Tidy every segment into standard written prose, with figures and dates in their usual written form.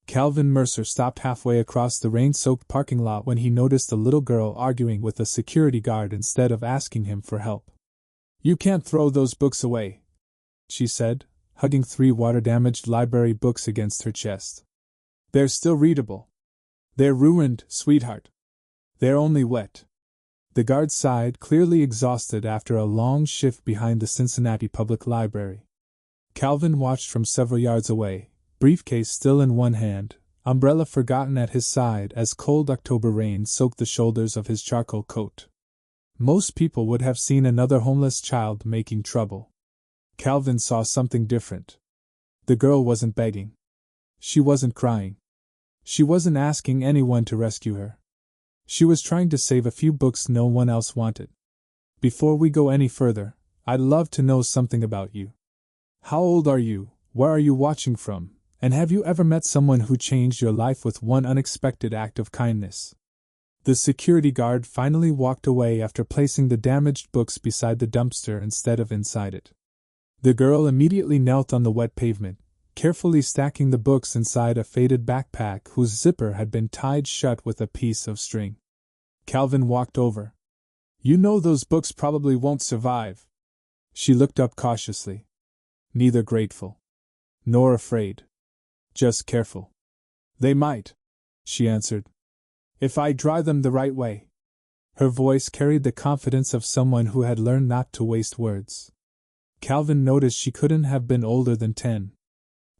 Calvin Mercer stopped halfway across the rain-soaked parking lot when he noticed a little girl arguing with a security guard instead of asking him for help. "You can't throw those books away," she said, hugging 3 water-damaged library books against her chest. "They're still readable." "They're ruined, sweetheart. They're only wet." The guard sighed, clearly exhausted after a long shift behind the Cincinnati Public Library. Calvin watched from several yards away, briefcase still in one hand, umbrella forgotten at his side as cold October rain soaked the shoulders of his charcoal coat. Most people would have seen another homeless child making trouble. Calvin saw something different. The girl wasn't begging. She wasn't crying. She wasn't asking anyone to rescue her. She was trying to save a few books no one else wanted. "Before we go any further, I'd love to know something about you. How old are you, where are you watching from, and have you ever met someone who changed your life with one unexpected act of kindness?" The security guard finally walked away after placing the damaged books beside the dumpster instead of inside it. The girl immediately knelt on the wet pavement, carefully stacking the books inside a faded backpack whose zipper had been tied shut with a piece of string. Calvin walked over. "You know those books probably won't survive." She looked up cautiously. Neither grateful nor afraid. Just careful. "They might," she answered, "if I dry them the right way." Her voice carried the confidence of someone who had learned not to waste words. Calvin noticed she couldn't have been older than 10.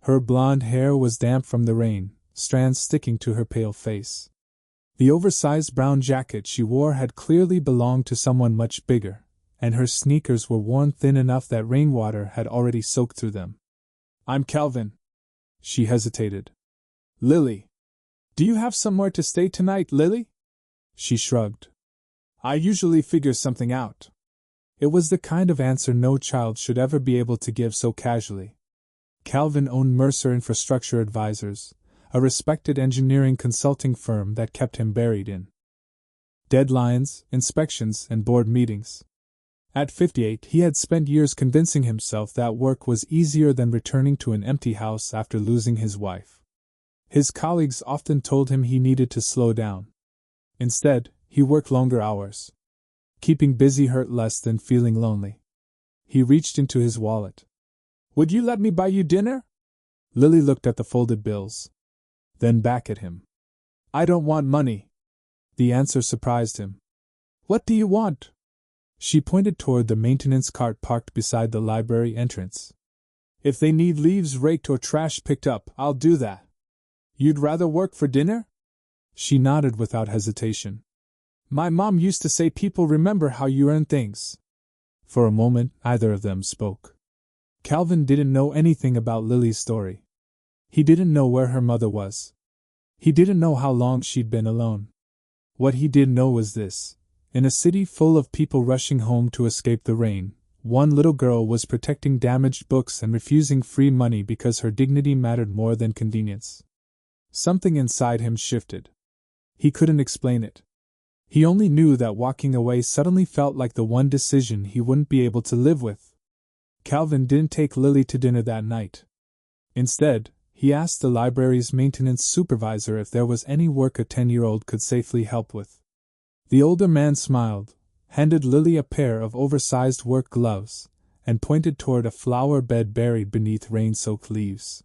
Her blonde hair was damp from the rain, strands sticking to her pale face. The oversized brown jacket she wore had clearly belonged to someone much bigger, and her sneakers were worn thin enough that rainwater had already soaked through them. "I'm Calvin." She hesitated. "Lily. Do you have somewhere to stay tonight, Lily?" She shrugged. "I usually figure something out." It was the kind of answer no child should ever be able to give so casually. Calvin owned Mercer Infrastructure Advisors, a respected engineering consulting firm that kept him buried in deadlines, inspections, and board meetings. At 58, he had spent years convincing himself that work was easier than returning to an empty house after losing his wife. His colleagues often told him he needed to slow down. Instead, he worked longer hours. Keeping busy hurt less than feeling lonely. He reached into his wallet. "Would you let me buy you dinner?" Lily looked at the folded bills. Then back at him. "I don't want money." The answer surprised him. "What do you want?" She pointed toward the maintenance cart parked beside the library entrance. "If they need leaves raked or trash picked up, I'll do that." "You'd rather work for dinner?" She nodded without hesitation. "My mom used to say people remember how you earn things." For a moment, neither of them spoke. Calvin didn't know anything about Lily's story. He didn't know where her mother was. He didn't know how long she'd been alone. What he did know was this. In a city full of people rushing home to escape the rain, one little girl was protecting damaged books and refusing free money because her dignity mattered more than convenience. Something inside him shifted. He couldn't explain it. He only knew that walking away suddenly felt like the one decision he wouldn't be able to live with. Calvin didn't take Lily to dinner that night. Instead, he asked the library's maintenance supervisor if there was any work a 10-year-old could safely help with. The older man smiled, handed Lily a pair of oversized work gloves, and pointed toward a flower bed buried beneath rain-soaked leaves.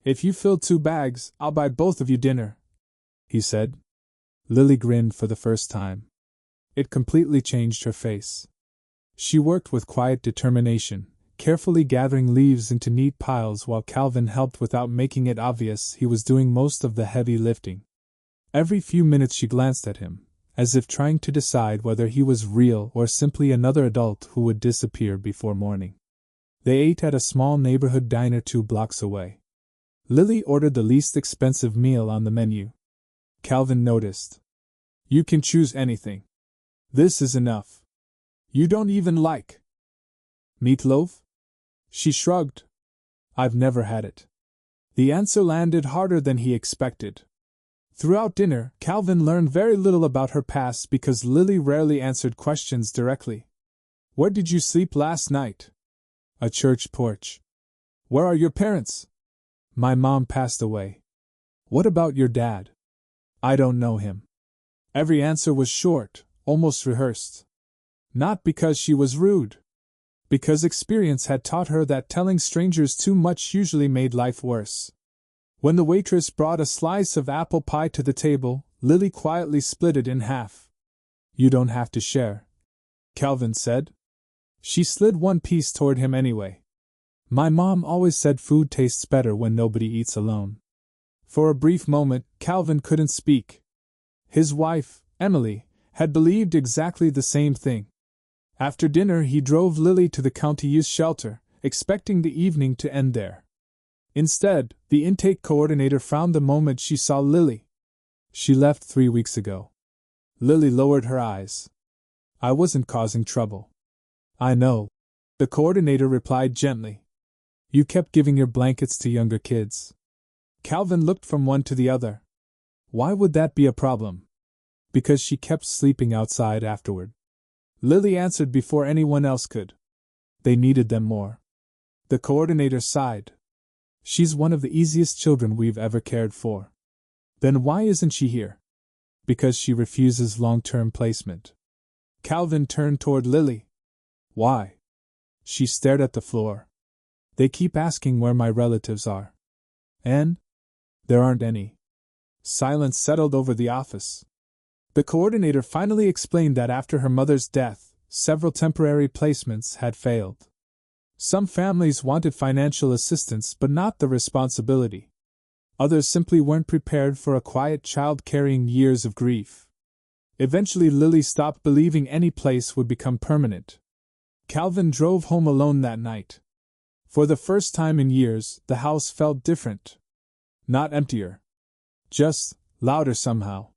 "If you fill 2 bags, I'll buy both of you dinner," he said. Lily grinned for the first time. It completely changed her face. She worked with quiet determination, carefully gathering leaves into neat piles while Calvin helped without making it obvious he was doing most of the heavy lifting. Every few minutes she glanced at him, as if trying to decide whether he was real or simply another adult who would disappear before morning. They ate at a small neighborhood diner 2 blocks away. Lily ordered the least expensive meal on the menu. Calvin noticed. "You can choose anything. This is enough. You don't even like meatloaf?" She shrugged. "I've never had it." The answer landed harder than he expected. Throughout dinner, Calvin learned very little about her past because Lily rarely answered questions directly. "Where did you sleep last night?" "A church porch." "Where are your parents?" "My mom passed away." What about your dad? I don't know him. Every answer was short, almost rehearsed. Not because she was rude. Because experience had taught her that telling strangers too much usually made life worse. When the waitress brought a slice of apple pie to the table, Lily quietly split it in half. You don't have to share, Calvin said. She slid one piece toward him anyway. My mom always said food tastes better when nobody eats alone. For a brief moment, Calvin couldn't speak. His wife, Emily, had believed exactly the same thing. After dinner, he drove Lily to the county youth shelter, expecting the evening to end there. Instead, the intake coordinator frowned the moment she saw Lily. She left 3 weeks ago. Lily lowered her eyes. I wasn't causing trouble. I know, the coordinator replied gently. You kept giving your blankets to younger kids. Calvin looked from one to the other. Why would that be a problem? Because she kept sleeping outside afterward. Lily answered before anyone else could. They needed them more. The coordinator sighed. She's one of the easiest children we've ever cared for. Then why isn't she here? Because she refuses long-term placement. Calvin turned toward Lily. Why? She stared at the floor. They keep asking where my relatives are. And? There aren't any. Silence settled over the office. The coordinator finally explained that after her mother's death, several temporary placements had failed. Some families wanted financial assistance but not the responsibility. Others simply weren't prepared for a quiet child carrying years of grief. Eventually Lily stopped believing any place would become permanent. Calvin drove home alone that night. For the first time in years, the house felt different. Not emptier. Just louder somehow.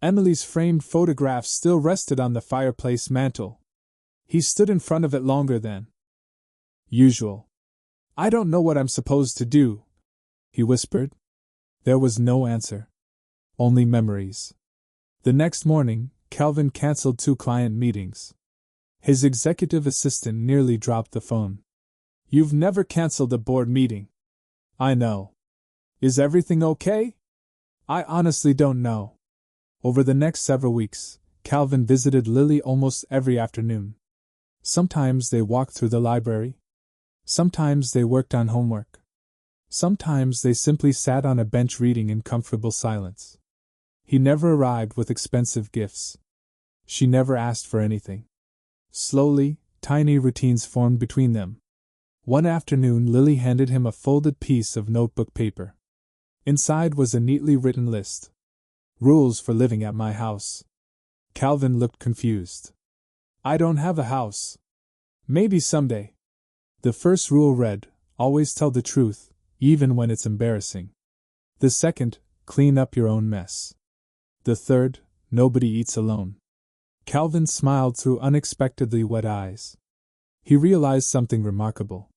Emily's framed photograph still rested on the fireplace mantel. He stood in front of it longer than usual. I don't know what I'm supposed to do, he whispered. There was no answer. Only memories. The next morning, Calvin canceled 2 client meetings. His executive assistant nearly dropped the phone. You've never canceled a board meeting. I know. Is everything okay? I honestly don't know. Over the next several weeks, Calvin visited Lily almost every afternoon. Sometimes they walked through the library. Sometimes they worked on homework. Sometimes they simply sat on a bench reading in comfortable silence. He never arrived with expensive gifts. She never asked for anything. Slowly, tiny routines formed between them. One afternoon, Lily handed him a folded piece of notebook paper. Inside was a neatly written list. Rules for living at my house. Calvin looked confused. I don't have a house. Maybe someday. The first rule read, always tell the truth, even when it's embarrassing. The second, clean up your own mess. The third, nobody eats alone. Calvin smiled through unexpectedly wet eyes. He realized something remarkable.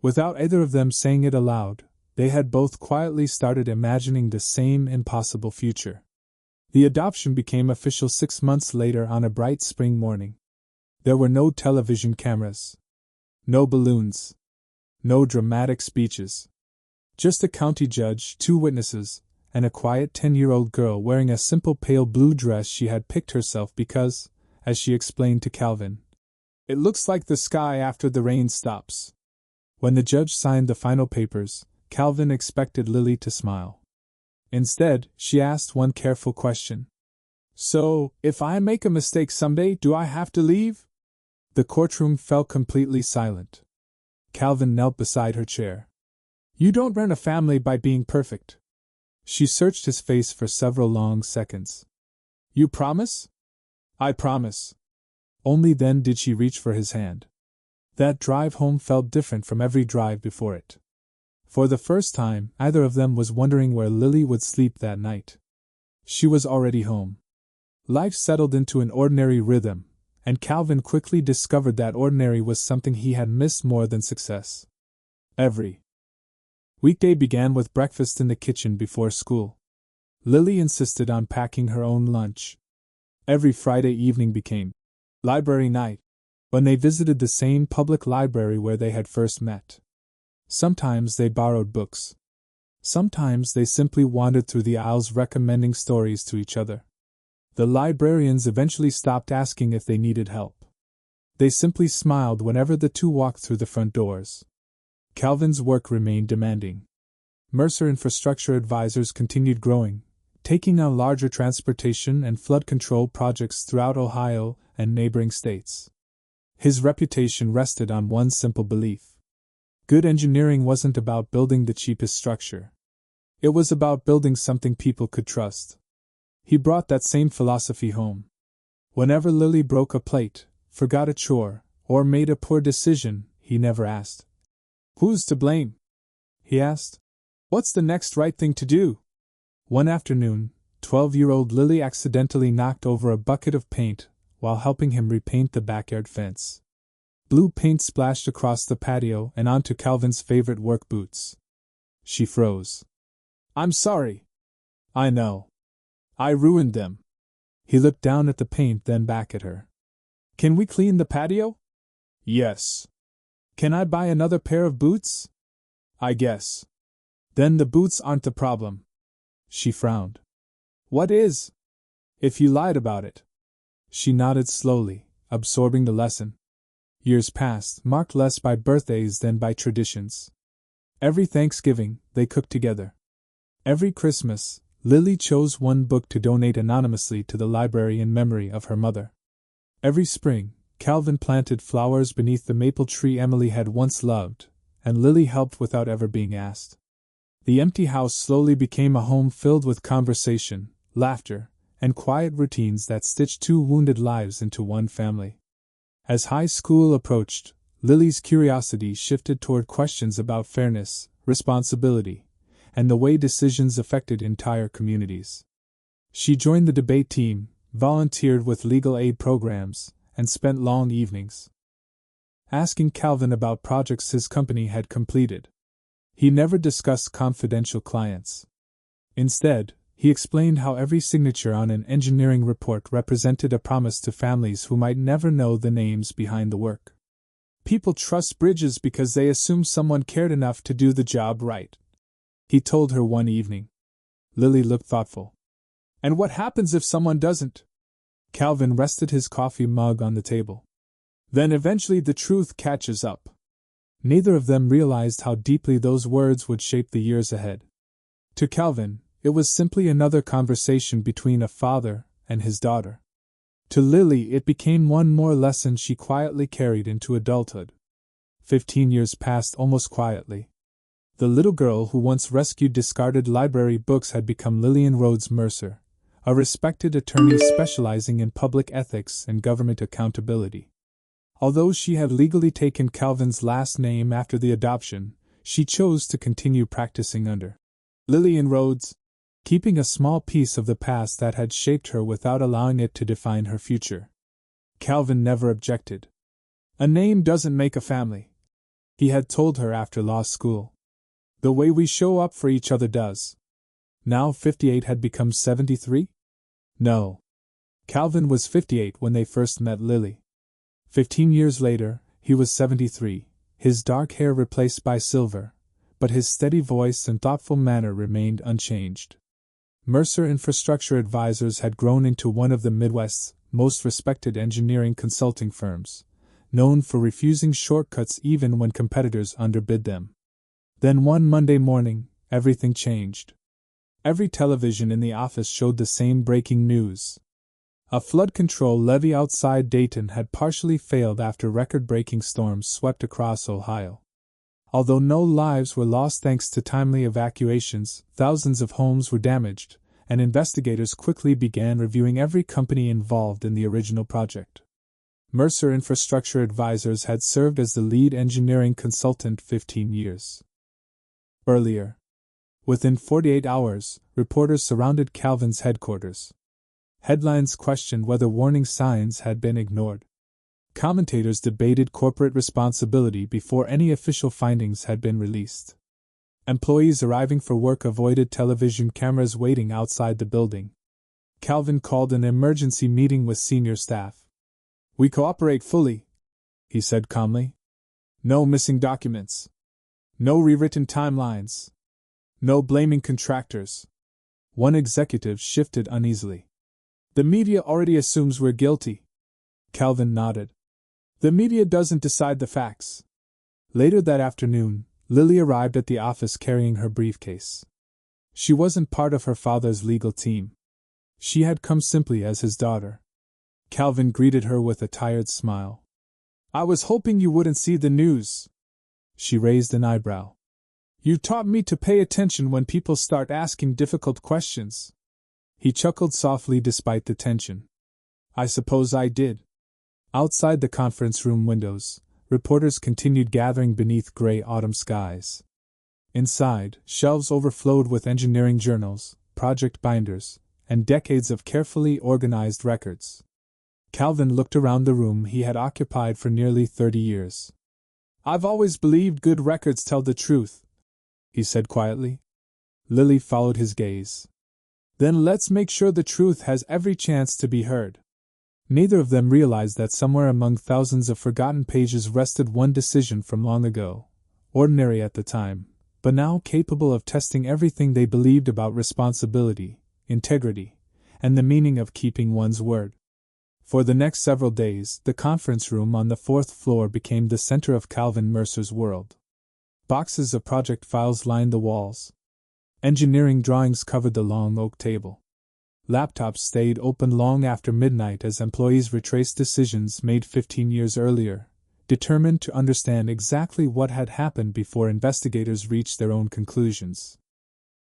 Without either of them saying it aloud, they had both quietly started imagining the same impossible future. The adoption became official 6 months later on a bright spring morning. There were no television cameras. No balloons. No dramatic speeches. Just a county judge, 2 witnesses, and a quiet 10-year-old girl wearing a simple pale blue dress she had picked herself because, as she explained to Calvin, it looks like the sky after the rain stops. When the judge signed the final papers, Calvin expected Lily to smile. Instead, she asked one careful question. So, if I make a mistake someday, do I have to leave? The courtroom fell completely silent. Calvin knelt beside her chair. You don't run a family by being perfect. She searched his face for several long seconds. You promise? I promise. Only then did she reach for his hand. That drive home felt different from every drive before it. For the first time, either of them was wondering where Lily would sleep that night. She was already home. Life settled into an ordinary rhythm, and Calvin quickly discovered that ordinary was something he had missed more than success. Every weekday began with breakfast in the kitchen before school. Lily insisted on packing her own lunch. Every Friday evening became library night, when they visited the same public library where they had first met. Sometimes they borrowed books. Sometimes they simply wandered through the aisles recommending stories to each other. The librarians eventually stopped asking if they needed help. They simply smiled whenever the two walked through the front doors. Calvin's work remained demanding. Mercer Infrastructure Advisors continued growing, taking on larger transportation and flood control projects throughout Ohio and neighboring states. His reputation rested on one simple belief. Good engineering wasn't about building the cheapest structure. It was about building something people could trust. He brought that same philosophy home. Whenever Lily broke a plate, forgot a chore, or made a poor decision, he never asked, "Who's to blame?" He asked, "What's the next right thing to do?" One afternoon, 12-year-old Lily accidentally knocked over a bucket of paint while helping him repaint the backyard fence. Blue paint splashed across the patio and onto Calvin's favorite work boots. She froze. "I'm sorry." "I know. I ruined them." He looked down at the paint, then back at her. "Can we clean the patio?" "Yes." "Can I buy another pair of boots?" "I guess." "Then the boots aren't the problem." She frowned. "What is?" "If you lied about it." She nodded slowly, absorbing the lesson. Years passed, marked less by birthdays than by traditions. Every Thanksgiving, they cooked together. Every Christmas, Lily chose one book to donate anonymously to the library in memory of her mother. Every spring, Calvin planted flowers beneath the maple tree Emily had once loved, and Lily helped without ever being asked. The empty house slowly became a home filled with conversation, laughter, and quiet routines that stitched two wounded lives into one family. As high school approached, Lily's curiosity shifted toward questions about fairness, responsibility, and the way decisions affected entire communities. She joined the debate team, volunteered with legal aid programs, and spent long evenings asking Calvin about projects his company had completed. He never discussed confidential clients. Instead, he explained how every signature on an engineering report represented a promise to families who might never know the names behind the work. "People trust bridges because they assume someone cared enough to do the job right," he told her one evening. Lily looked thoughtful. "And what happens if someone doesn't?" Calvin rested his coffee mug on the table. "Then eventually the truth catches up." Neither of them realized how deeply those words would shape the years ahead. To Calvin, it was simply another conversation between a father and his daughter. To Lily, it became one more lesson she quietly carried into adulthood. 15 years passed almost quietly. The little girl who once rescued discarded library books had become Lillian Rhodes Mercer, a respected attorney specializing in public ethics and government accountability. Although she had legally taken Calvin's last name after the adoption, she chose to continue practicing under Lillian Rhodes, keeping a small piece of the past that had shaped her without allowing it to define her future. Calvin never objected. "A name doesn't make a family," he had told her after law school. "The way we show up for each other does." Now 58 had become 73? No. Calvin was 58 when they first met Lily. 15 years later, he was 73, his dark hair replaced by silver, but his steady voice and thoughtful manner remained unchanged. Mercer Infrastructure Advisors had grown into one of the Midwest's most respected engineering consulting firms, known for refusing shortcuts even when competitors underbid them. Then one Monday morning, everything changed. Every television in the office showed the same breaking news. A flood control levee outside Dayton had partially failed after record-breaking storms swept across Ohio. Although no lives were lost thanks to timely evacuations, thousands of homes were damaged, and investigators quickly began reviewing every company involved in the original project. Mercer Infrastructure Advisors had served as the lead engineering consultant 15 years earlier. Within 48 hours, reporters surrounded Calvin's headquarters. Headlines questioned whether warning signs had been ignored. Commentators debated corporate responsibility before any official findings had been released. Employees arriving for work avoided television cameras waiting outside the building. Calvin called an emergency meeting with senior staff. "We cooperate fully," he said calmly. "No missing documents. No rewritten timelines. No blaming contractors. One executive shifted uneasily. The media already assumes we're guilty. Calvin nodded. The media doesn't decide the facts. Later that afternoon, Lily arrived at the office carrying her briefcase. She wasn't part of her father's legal team. She had come simply as his daughter. Calvin greeted her with a tired smile. I was hoping you wouldn't see the news. She raised an eyebrow. You taught me to pay attention when people start asking difficult questions. He chuckled softly despite the tension. I suppose I did. Outside the conference room windows, reporters continued gathering beneath gray autumn skies. Inside, shelves overflowed with engineering journals, project binders, and decades of carefully organized records. Calvin looked around the room he had occupied for nearly 30 years. I've always believed good records tell the truth, he said quietly. Lily followed his gaze. Then let's make sure the truth has every chance to be heard. Neither of them realized that somewhere among thousands of forgotten pages rested one decision from long ago, ordinary at the time, but now capable of testing everything they believed about responsibility, integrity, and the meaning of keeping one's word. For the next several days, the conference room on the 4th floor became the center of Calvin Mercer's world. Boxes of project files lined the walls. Engineering drawings covered the long oak table. Laptops stayed open long after midnight as employees retraced decisions made 15 years earlier, determined to understand exactly what had happened before investigators reached their own conclusions.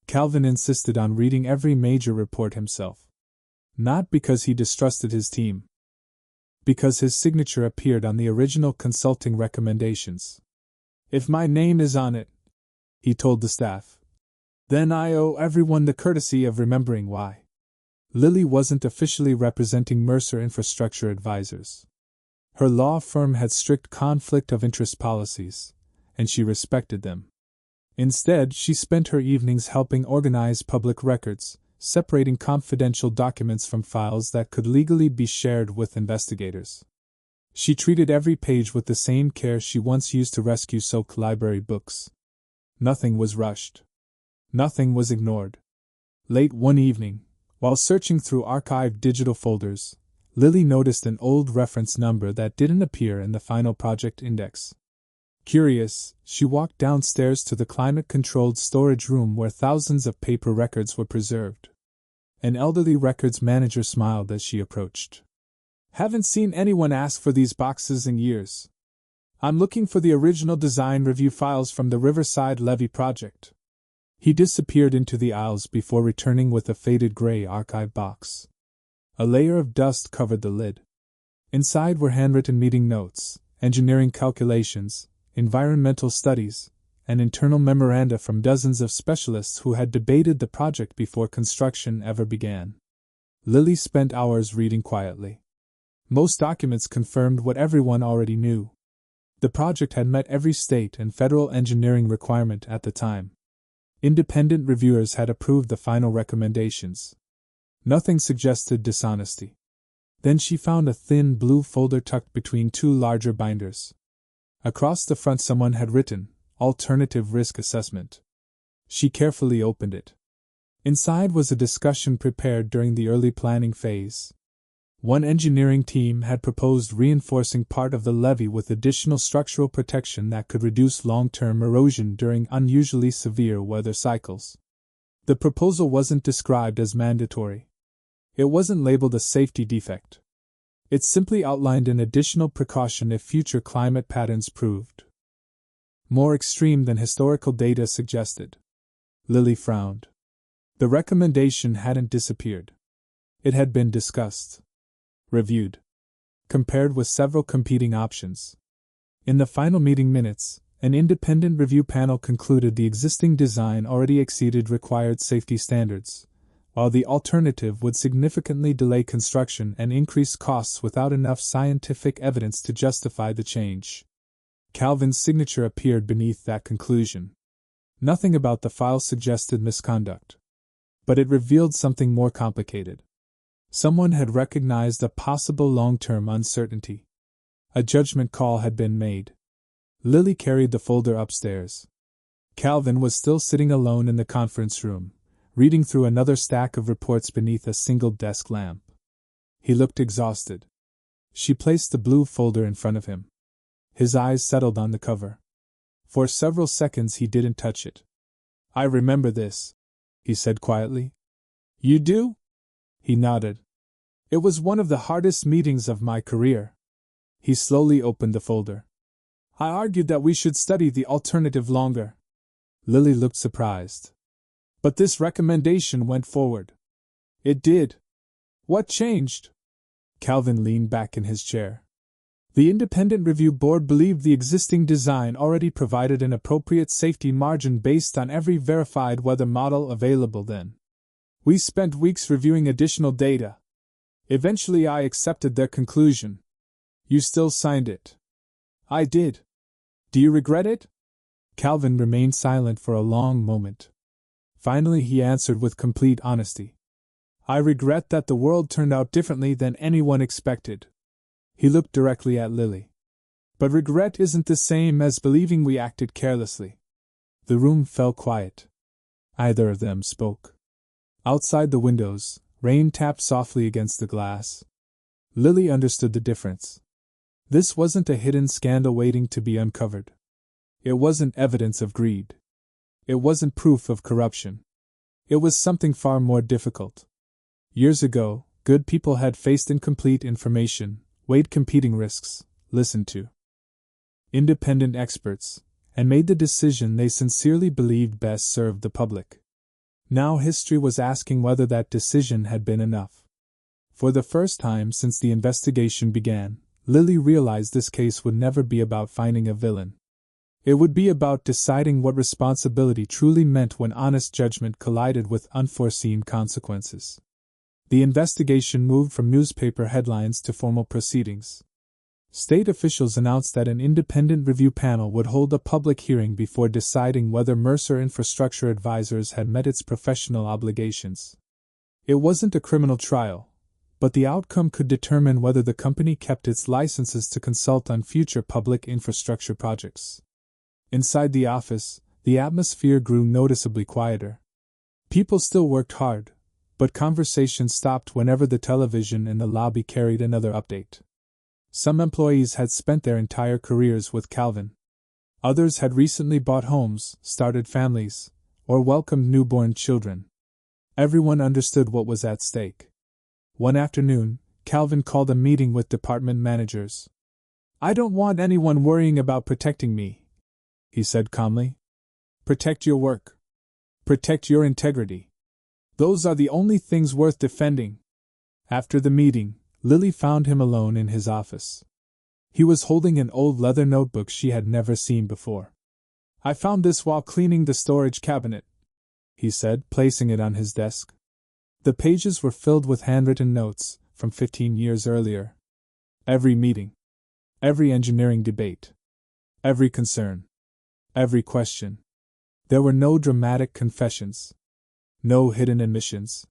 Calvin insisted on reading every major report himself. Not because he distrusted his team. Because his signature appeared on the original consulting recommendations. If my name is on it, he told the staff, then I owe everyone the courtesy of remembering why. Lily wasn't officially representing Mercer Infrastructure Advisors. Her law firm had strict conflict of interest policies, and she respected them. Instead, she spent her evenings helping organize public records, separating confidential documents from files that could legally be shared with investigators. She treated every page with the same care she once used to rescue soaked library books. Nothing was rushed. Nothing was ignored. Late one evening, while searching through archived digital folders, Lily noticed an old reference number that didn't appear in the final project index. Curious, she walked downstairs to the climate-controlled storage room where thousands of paper records were preserved. An elderly records manager smiled as she approached. Haven't seen anyone ask for these boxes in years. I'm looking for the original design review files from the Riverside Levee project. He disappeared into the aisles before returning with a faded gray archive box. A layer of dust covered the lid. Inside were handwritten meeting notes, engineering calculations, environmental studies, and internal memoranda from dozens of specialists who had debated the project before construction ever began. Lily spent hours reading quietly. Most documents confirmed what everyone already knew. The project had met every state and federal engineering requirement at the time. Independent reviewers had approved the final recommendations. Nothing suggested dishonesty. Then she found a thin blue folder tucked between two larger binders. Across the front someone had written, Alternative Risk Assessment. She carefully opened it. Inside was a discussion prepared during the early planning phase. One engineering team had proposed reinforcing part of the levee with additional structural protection that could reduce long-term erosion during unusually severe weather cycles. The proposal wasn't described as mandatory. It wasn't labeled a safety defect. It simply outlined an additional precaution if future climate patterns proved more extreme than historical data suggested. Lily frowned. The recommendation hadn't disappeared. It had been discussed, reviewed, compared with several competing options. In the final meeting minutes, an independent review panel concluded the existing design already exceeded required safety standards, while the alternative would significantly delay construction and increase costs without enough scientific evidence to justify the change. Calvin's signature appeared beneath that conclusion. Nothing about the file suggested misconduct. But it revealed something more complicated. Someone had recognized a possible long-term uncertainty. A judgment call had been made. Lily carried the folder upstairs. Calvin was still sitting alone in the conference room, reading through another stack of reports beneath a single desk lamp. He looked exhausted. She placed the blue folder in front of him. His eyes settled on the cover. For several seconds he didn't touch it. "I remember this," he said quietly. "You do?" He nodded. "It was one of the hardest meetings of my career." He slowly opened the folder. "I argued that we should study the alternative longer." Lily looked surprised. "But this recommendation went forward." "It did. What changed?" Calvin leaned back in his chair. "The independent review board believed the existing design already provided an appropriate safety margin based on every verified weather model available then. We spent weeks reviewing additional data. Eventually I accepted their conclusion. You still signed it." "I did. Do you regret it?" Calvin remained silent for a long moment. Finally he answered with complete honesty. "I regret that the world turned out differently than anyone expected." He looked directly at Lily. "But regret isn't the same as believing we acted carelessly." The room fell quiet. Neither of them spoke. Outside the windows, rain tapped softly against the glass. Lily understood the difference. This wasn't a hidden scandal waiting to be uncovered. It wasn't evidence of greed. It wasn't proof of corruption. It was something far more difficult. Years ago, good people had faced incomplete information, weighed competing risks, listened to independent experts, and made the decision they sincerely believed best served the public. Now history was asking whether that decision had been enough. For the first time since the investigation began, Lily realized this case would never be about finding a villain. It would be about deciding what responsibility truly meant when honest judgment collided with unforeseen consequences. The investigation moved from newspaper headlines to formal proceedings. State officials announced that an independent review panel would hold a public hearing before deciding whether Mercer Infrastructure Advisors had met its professional obligations. It wasn't a criminal trial, but the outcome could determine whether the company kept its licenses to consult on future public infrastructure projects. Inside the office, the atmosphere grew noticeably quieter. People still worked hard, but conversation stopped whenever the television in the lobby carried another update. Some employees had spent their entire careers with Calvin. Others had recently bought homes, started families, or welcomed newborn children. Everyone understood what was at stake. One afternoon, Calvin called a meeting with department managers. "I don't want anyone worrying about protecting me," he said calmly. "Protect your work. Protect your integrity. Those are the only things worth defending." After the meeting, Lily found him alone in his office. He was holding an old leather notebook she had never seen before. "I found this while cleaning the storage cabinet," he said, placing it on his desk. The pages were filled with handwritten notes from 15 years earlier. Every meeting, every engineering debate, every concern, every question. There were no dramatic confessions. No hidden admissions.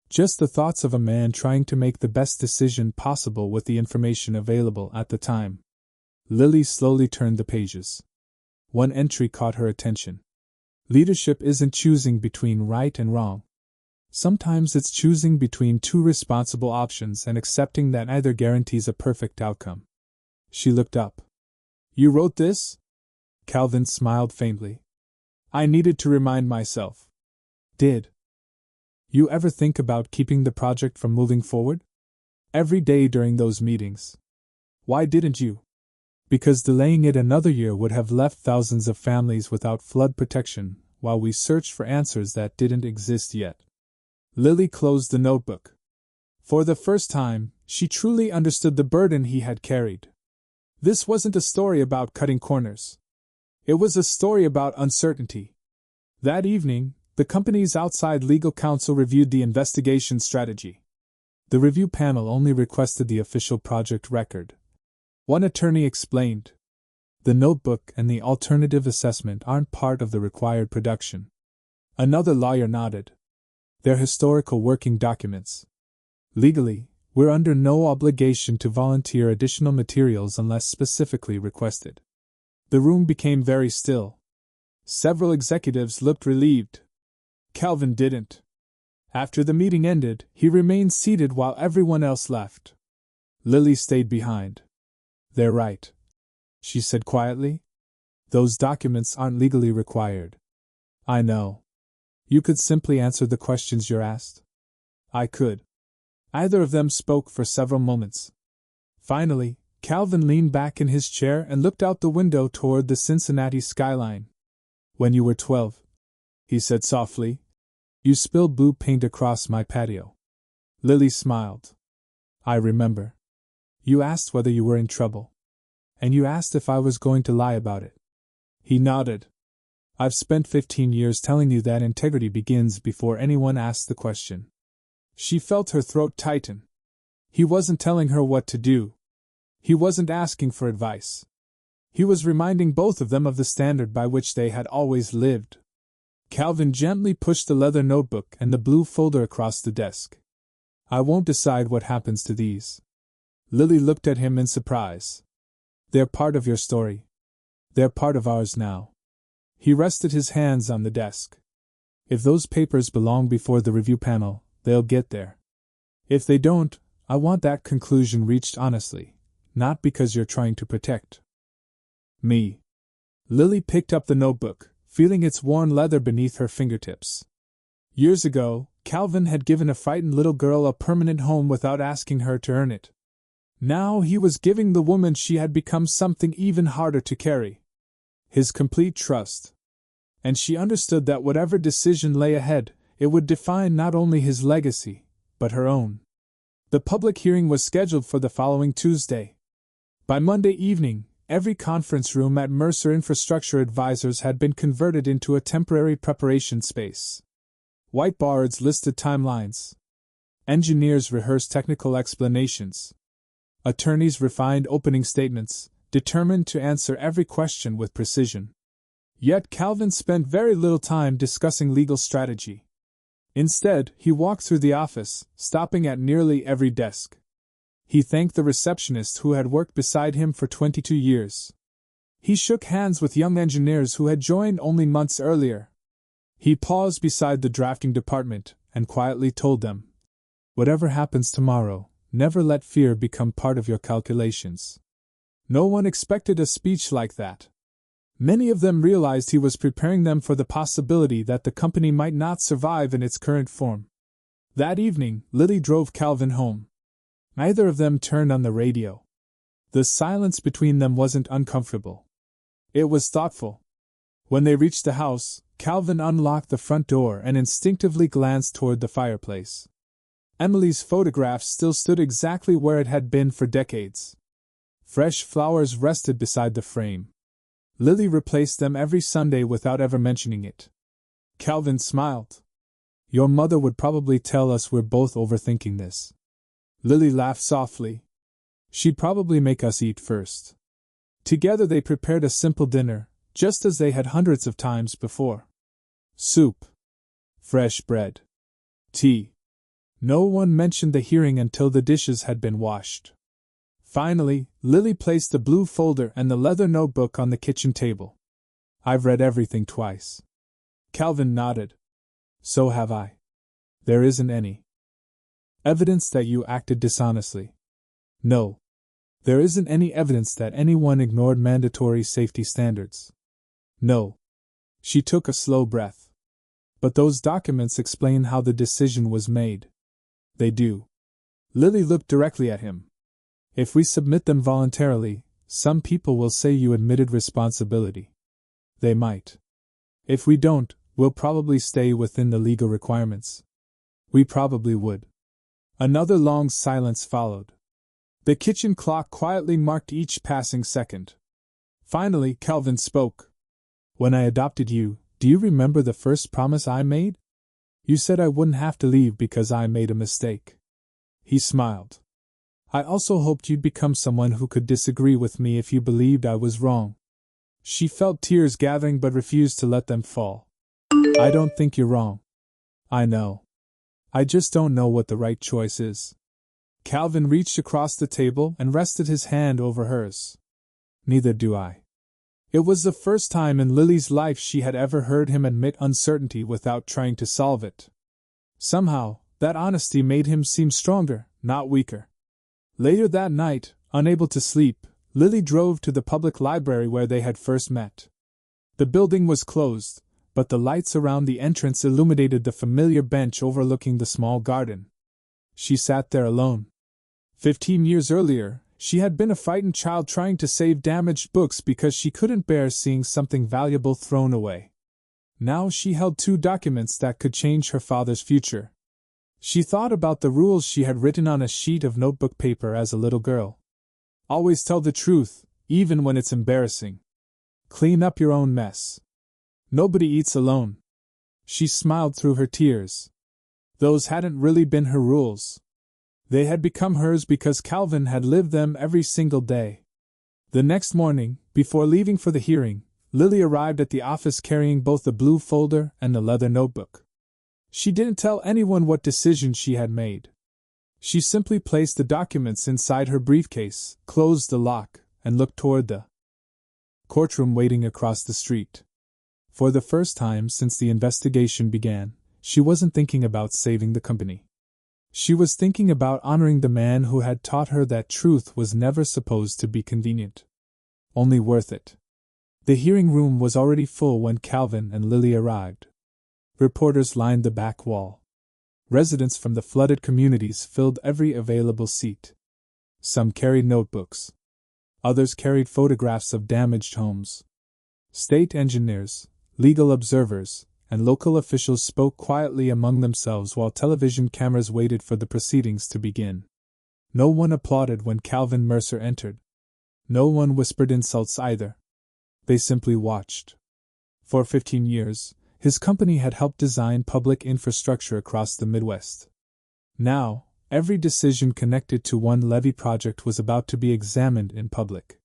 Just the thoughts of a man trying to make the best decision possible with the information available at the time. Lily slowly turned the pages. One entry caught her attention. "Leadership isn't choosing between right and wrong. Sometimes it's choosing between two responsible options and accepting that neither guarantees a perfect outcome." She looked up. "You wrote this?" Calvin smiled faintly. "I needed to remind myself." "Did you ever think about keeping the project from moving forward?" "Every day during those meetings." "Why didn't you?" "Because delaying it another year would have left thousands of families without flood protection, while we searched for answers that didn't exist yet." Lily closed the notebook. For the first time, she truly understood the burden he had carried. This wasn't a story about cutting corners. It was a story about uncertainty. That evening, the company's outside legal counsel reviewed the investigation strategy. The review panel only requested the official project record. One attorney explained, "The notebook and the alternative assessment aren't part of the required production." Another lawyer nodded. "They're historical working documents. Legally, we're under no obligation to volunteer additional materials unless specifically requested." The room became very still. Several executives looked relieved. Calvin didn't. After the meeting ended, he remained seated while everyone else left. Lily stayed behind. "They're right," she said quietly. "Those documents aren't legally required." "I know. You could simply answer the questions you're asked." "I could." Either of them spoke for several moments. Finally, Calvin leaned back in his chair and looked out the window toward the Cincinnati skyline. "When you were 12, he said softly, "you spilled blue paint across my patio." Lily smiled. "I remember. You asked whether you were in trouble. And you asked if I was going to lie about it." He nodded. "I've spent 15 years telling you that integrity begins before anyone asks the question." She felt her throat tighten. He wasn't telling her what to do. He wasn't asking for advice. He was reminding both of them of the standard by which they had always lived. Calvin gently pushed the leather notebook and the blue folder across the desk. "I won't decide what happens to these." Lily looked at him in surprise. "They're part of your story. They're part of ours now." He rested his hands on the desk. "If those papers belong before the review panel, they'll get there. If they don't, I want that conclusion reached honestly, not because you're trying to protect me." Lily picked up the notebook, feeling its worn leather beneath her fingertips. Years ago, Calvin had given a frightened little girl a permanent home without asking her to earn it. Now he was giving the woman she had become something even harder to carry: his complete trust. And she understood that whatever decision lay ahead, it would define not only his legacy, but her own. The public hearing was scheduled for the following Tuesday. By Monday evening, every conference room at Mercer Infrastructure Advisors had been converted into a temporary preparation space. Whiteboards listed timelines. Engineers rehearsed technical explanations. Attorneys refined opening statements, determined to answer every question with precision. Yet Calvin spent very little time discussing legal strategy. Instead, he walked through the office, stopping at nearly every desk. He thanked the receptionist who had worked beside him for 22 years. He shook hands with young engineers who had joined only months earlier. He paused beside the drafting department and quietly told them, "Whatever happens tomorrow, never let fear become part of your calculations." No one expected a speech like that. Many of them realized he was preparing them for the possibility that the company might not survive in its current form. That evening, Lily drove Calvin home. Neither of them turned on the radio. The silence between them wasn't uncomfortable. It was thoughtful. When they reached the house, Calvin unlocked the front door and instinctively glanced toward the fireplace. Emily's photograph still stood exactly where it had been for decades. Fresh flowers rested beside the frame. Lily replaced them every Sunday without ever mentioning it. Calvin smiled. "Your mother would probably tell us we're both overthinking this." Lily laughed softly. "She'd probably make us eat first." Together they prepared a simple dinner, just as they had hundreds of times before. Soup. Fresh bread. Tea. No one mentioned the hearing until the dishes had been washed. Finally, Lily placed the blue folder and the leather notebook on the kitchen table. "I've read everything twice." Calvin nodded. "So have I. There isn't any evidence that you acted dishonestly." "No. There isn't any evidence that anyone ignored mandatory safety standards." "No." She took a slow breath. "But those documents explain how the decision was made." "They do." Lily looked directly at him. "If we submit them voluntarily, some people will say you admitted responsibility." "They might. If we don't, we'll probably stay within the legal requirements." "We probably would." Another long silence followed. The kitchen clock quietly marked each passing second. Finally, Calvin spoke. "When I adopted you, do you remember the first promise I made? You said I wouldn't have to leave because I made a mistake." He smiled. "I also hoped you'd become someone who could disagree with me if you believed I was wrong." She felt tears gathering but refused to let them fall. "I don't think you're wrong. I know. I just don't know what the right choice is." Calvin reached across the table and rested his hand over hers. "Neither do I. It was the first time in Lily's life she had ever heard him admit uncertainty without trying to solve it. Somehow, that honesty made him seem stronger, not weaker. Later that night, unable to sleep, Lily drove to the public library where they had first met. The building was closed, but the lights around the entrance illuminated the familiar bench overlooking the small garden. She sat there alone. 15 years earlier, she had been a frightened child trying to save damaged books because she couldn't bear seeing something valuable thrown away. Now she held 2 documents that could change her father's future. She thought about the rules she had written on a sheet of notebook paper as a little girl. Always tell the truth, even when it's embarrassing. Clean up your own mess. Nobody eats alone. She smiled through her tears. Those hadn't really been her rules. They had become hers because Calvin had lived them every single day. The next morning, before leaving for the hearing, Lily arrived at the office carrying both the blue folder and the leather notebook. She didn't tell anyone what decision she had made. She simply placed the documents inside her briefcase, closed the lock, and looked toward the courtroom waiting across the street. For the first time since the investigation began, she wasn't thinking about saving the company. She was thinking about honoring the man who had taught her that truth was never supposed to be convenient. Only worth it. The hearing room was already full when Calvin and Lily arrived. Reporters lined the back wall. Residents from the flooded communities filled every available seat. Some carried notebooks. Others carried photographs of damaged homes. State engineers, legal observers, and local officials spoke quietly among themselves while television cameras waited for the proceedings to begin. No one applauded when Calvin Mercer entered. No one whispered insults either. They simply watched. For 15 years, his company had helped design public infrastructure across the Midwest. Now, every decision connected to one levee project was about to be examined in public.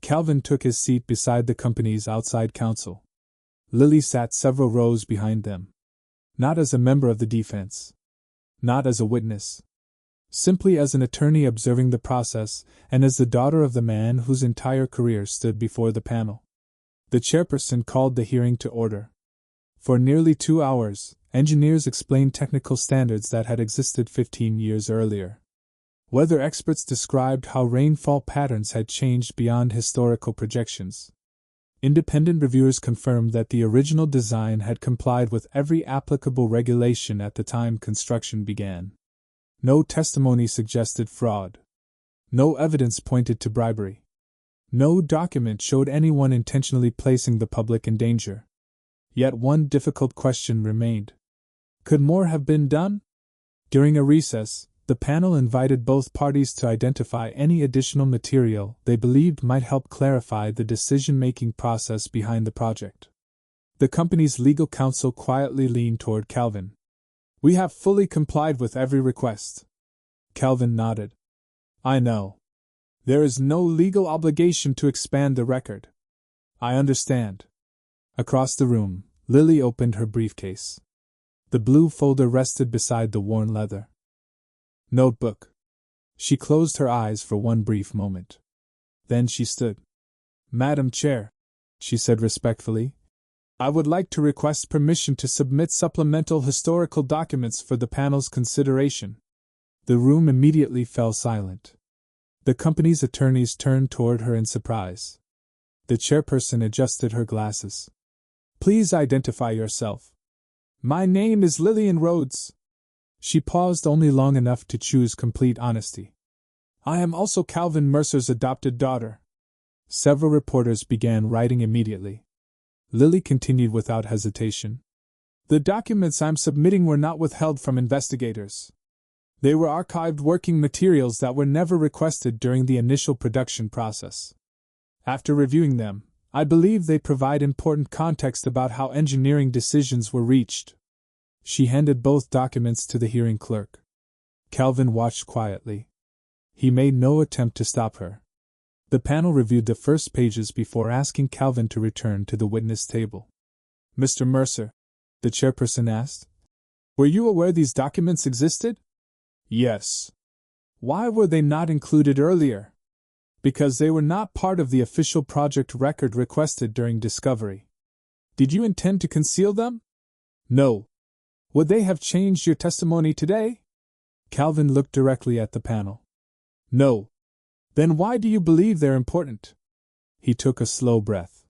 Calvin took his seat beside the company's outside counsel. Lily sat several rows behind them. Not as a member of the defense. Not as a witness. Simply as an attorney observing the process, and as the daughter of the man whose entire career stood before the panel. The chairperson called the hearing to order. For nearly 2 hours, engineers explained technical standards that had existed 15 years earlier. Weather experts described how rainfall patterns had changed beyond historical projections. Independent reviewers confirmed that the original design had complied with every applicable regulation at the time construction began. No testimony suggested fraud. No evidence pointed to bribery. No document showed anyone intentionally placing the public in danger. Yet one difficult question remained. Could more have been done? During a recess, the panel invited both parties to identify any additional material they believed might help clarify the decision-making process behind the project. The company's legal counsel quietly leaned toward Calvin. "We have fully complied with every request." Calvin nodded. "I know. There is no legal obligation to expand the record." "I understand." Across the room, Lily opened her briefcase. The blue folder rested beside the worn leather notebook. She closed her eyes for one brief moment. Then she stood. "Madam Chair," she said respectfully, "I would like to request permission to submit supplemental historical documents for the panel's consideration." The room immediately fell silent. The company's attorneys turned toward her in surprise. The chairperson adjusted her glasses. "Please identify yourself." "My name is Lillian Rhodes." She paused only long enough to choose complete honesty. "I am also Calvin Mercer's adopted daughter." Several reporters began writing immediately. Lily continued without hesitation. "The documents I'm submitting were not withheld from investigators. They were archived working materials that were never requested during the initial production process. After reviewing them, I believe they provide important context about how engineering decisions were reached." She handed both documents to the hearing clerk. Calvin watched quietly. He made no attempt to stop her. The panel reviewed the first pages before asking Calvin to return to the witness table. "Mr. Mercer," the chairperson asked, "were you aware these documents existed?" "Yes." "Why were they not included earlier?" Because they were not part of the official project record requested during discovery. Did you intend to conceal them? No. Would they have changed your testimony today? Calvin looked directly at the panel. No. Then why do you believe they're important? He took a slow breath.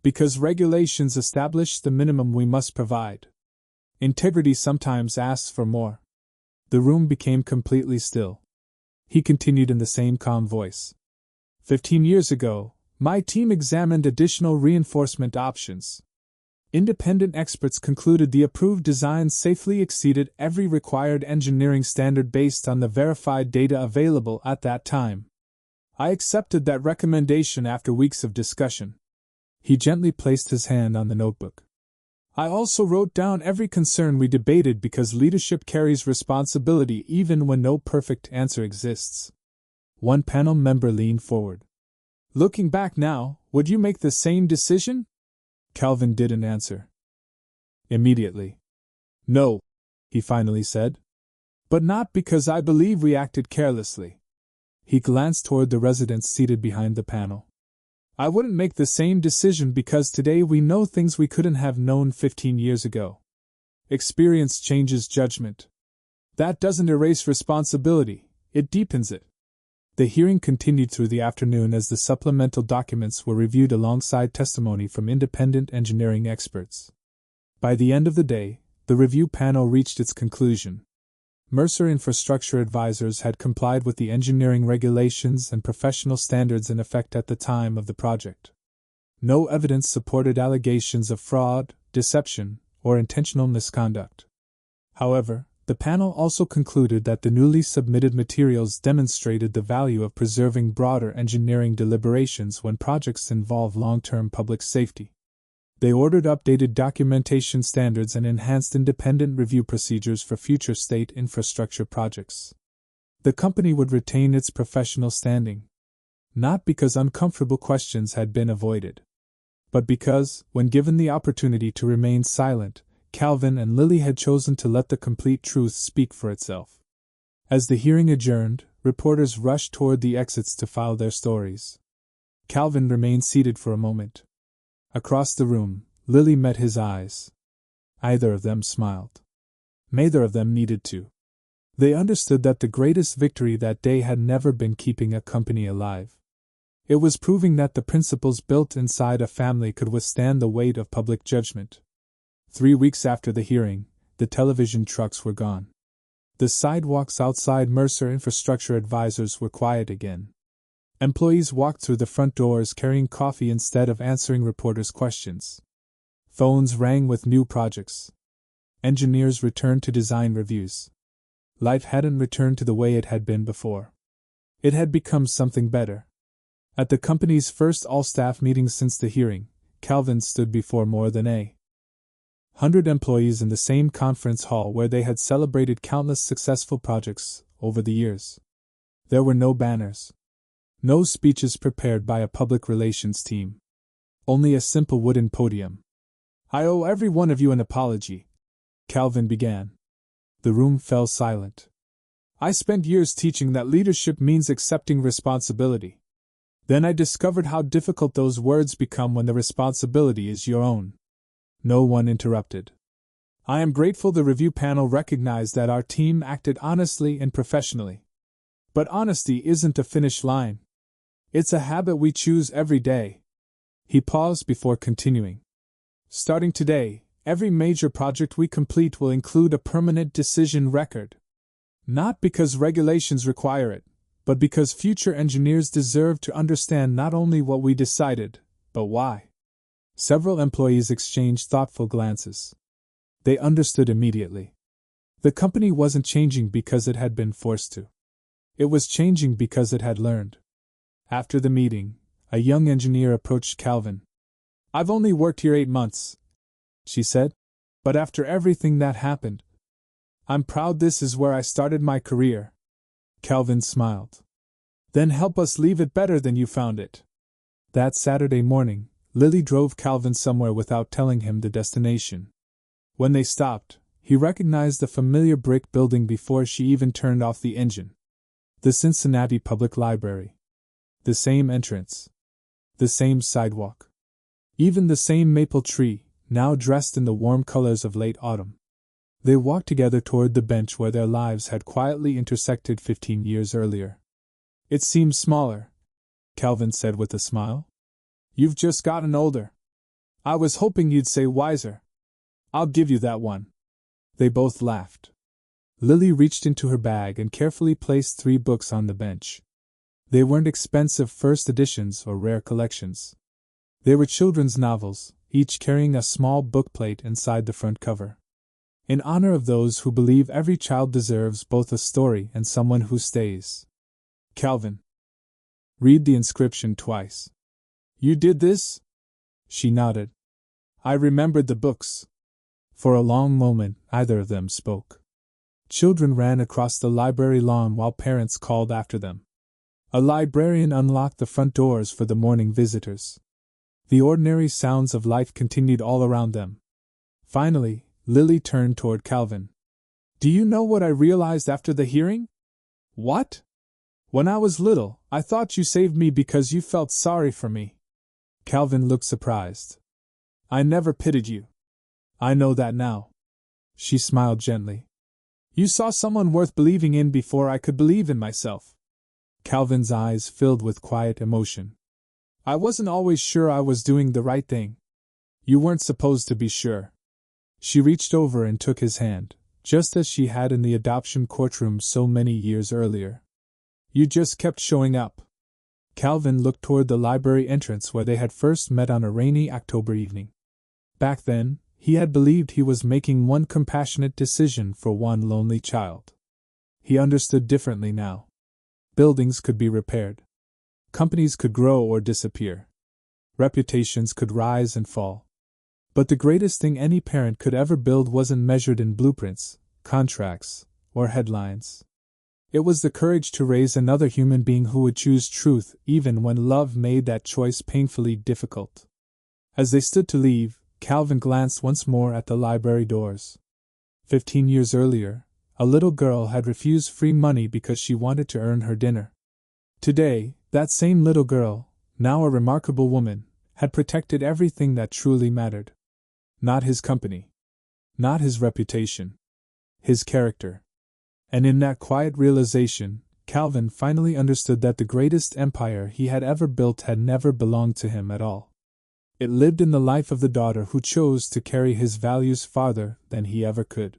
Because regulations establish the minimum we must provide. Integrity sometimes asks for more. The room became completely still. He continued in the same calm voice. 15 years ago, my team examined additional reinforcement options. Independent experts concluded the approved design safely exceeded every required engineering standard based on the verified data available at that time. I accepted that recommendation after weeks of discussion. He gently placed his hand on the notebook. I also wrote down every concern we debated because leadership carries responsibility even when no perfect answer exists. One panel member leaned forward. Looking back now, would you make the same decision? Calvin didn't answer. Immediately. No, he finally said. But not because I believe we acted carelessly. He glanced toward the residents seated behind the panel. I wouldn't make the same decision because today we know things we couldn't have known 15 years ago. Experience changes judgment. That doesn't erase responsibility, it deepens it. The hearing continued through the afternoon as the supplemental documents were reviewed alongside testimony from independent engineering experts. By the end of the day, the review panel reached its conclusion. Mercer Infrastructure Advisors had complied with the engineering regulations and professional standards in effect at the time of the project. No evidence supported allegations of fraud, deception, or intentional misconduct. However, the panel also concluded that the newly submitted materials demonstrated the value of preserving broader engineering deliberations when projects involve long-term public safety. They ordered updated documentation standards and enhanced independent review procedures for future state infrastructure projects. The company would retain its professional standing, not because uncomfortable questions had been avoided, but because, when given the opportunity to remain silent, Calvin and Lily had chosen to let the complete truth speak for itself. As the hearing adjourned, reporters rushed toward the exits to file their stories. Calvin remained seated for a moment. Across the room, Lily met his eyes. Either of them smiled. Neither of them needed to. They understood that the greatest victory that day had never been keeping a company alive. It was proving that the principles built inside a family could withstand the weight of public judgment. 3 weeks after the hearing, the television trucks were gone. The sidewalks outside Mercer Infrastructure Advisors were quiet again. Employees walked through the front doors carrying coffee instead of answering reporters' questions. Phones rang with new projects. Engineers returned to design reviews. Life hadn't returned to the way it had been before. It had become something better. At the company's first all-staff meeting since the hearing, Calvin stood before more than 100 employees in the same conference hall where they had celebrated countless successful projects over the years. There were no banners. No speeches prepared by a public relations team. Only a simple wooden podium. I owe every one of you an apology, Calvin began. The room fell silent. I spent years teaching that leadership means accepting responsibility. Then I discovered how difficult those words become when the responsibility is your own. No one interrupted. I am grateful the review panel recognized that our team acted honestly and professionally. But honesty isn't a finish line. It's a habit we choose every day. He paused before continuing. Starting today, every major project we complete will include a permanent decision record. Not because regulations require it, but because future engineers deserve to understand not only what we decided, but why. Several employees exchanged thoughtful glances. They understood immediately. The company wasn't changing because it had been forced to. It was changing because it had learned. After the meeting, a young engineer approached Calvin. I've only worked here 8 months, she said, but after everything that happened, I'm proud this is where I started my career. Calvin smiled. Then help us leave it better than you found it. That Saturday morning, Lily drove Calvin somewhere without telling him the destination. When they stopped, he recognized the familiar brick building before she even turned off the engine. The Cincinnati Public Library. The same entrance. The same sidewalk. Even the same maple tree, now dressed in the warm colors of late autumn. They walked together toward the bench where their lives had quietly intersected 15 years earlier. It seems smaller, Calvin said with a smile. You've just gotten older. I was hoping you'd say wiser. I'll give you that one. They both laughed. Lily reached into her bag and carefully placed 3 books on the bench. They weren't expensive first editions or rare collections. They were children's novels, each carrying a small bookplate inside the front cover. In honor of those who believe every child deserves both a story and someone who stays. Calvin. Read the inscription twice. You did this? She nodded. I remembered the books. For a long moment, neither of them spoke. Children ran across the library lawn while parents called after them. A librarian unlocked the front doors for the morning visitors. The ordinary sounds of life continued all around them. Finally, Lily turned toward Calvin. Do you know what I realized after the hearing? What? When I was little, I thought you saved me because you felt sorry for me. Calvin looked surprised. I never pitied you. I know that now. She smiled gently. You saw someone worth believing in before I could believe in myself. Calvin's eyes filled with quiet emotion. I wasn't always sure I was doing the right thing. You weren't supposed to be sure. She reached over and took his hand, just as she had in the adoption courtroom so many years earlier. You just kept showing up. Calvin looked toward the library entrance where they had first met on a rainy October evening. Back then, he had believed he was making one compassionate decision for one lonely child. He understood differently now. Buildings could be repaired. Companies could grow or disappear. Reputations could rise and fall. But the greatest thing any parent could ever build wasn't measured in blueprints, contracts, or headlines. It was the courage to raise another human being who would choose truth even when love made that choice painfully difficult. As they stood to leave, Calvin glanced once more at the library doors. 15 years earlier, a little girl had refused free money because she wanted to earn her dinner. Today, that same little girl, now a remarkable woman, had protected everything that truly mattered. Not his company. Not his reputation. His character. And in that quiet realization, Calvin finally understood that the greatest empire he had ever built had never belonged to him at all. It lived in the life of the daughter who chose to carry his values farther than he ever could.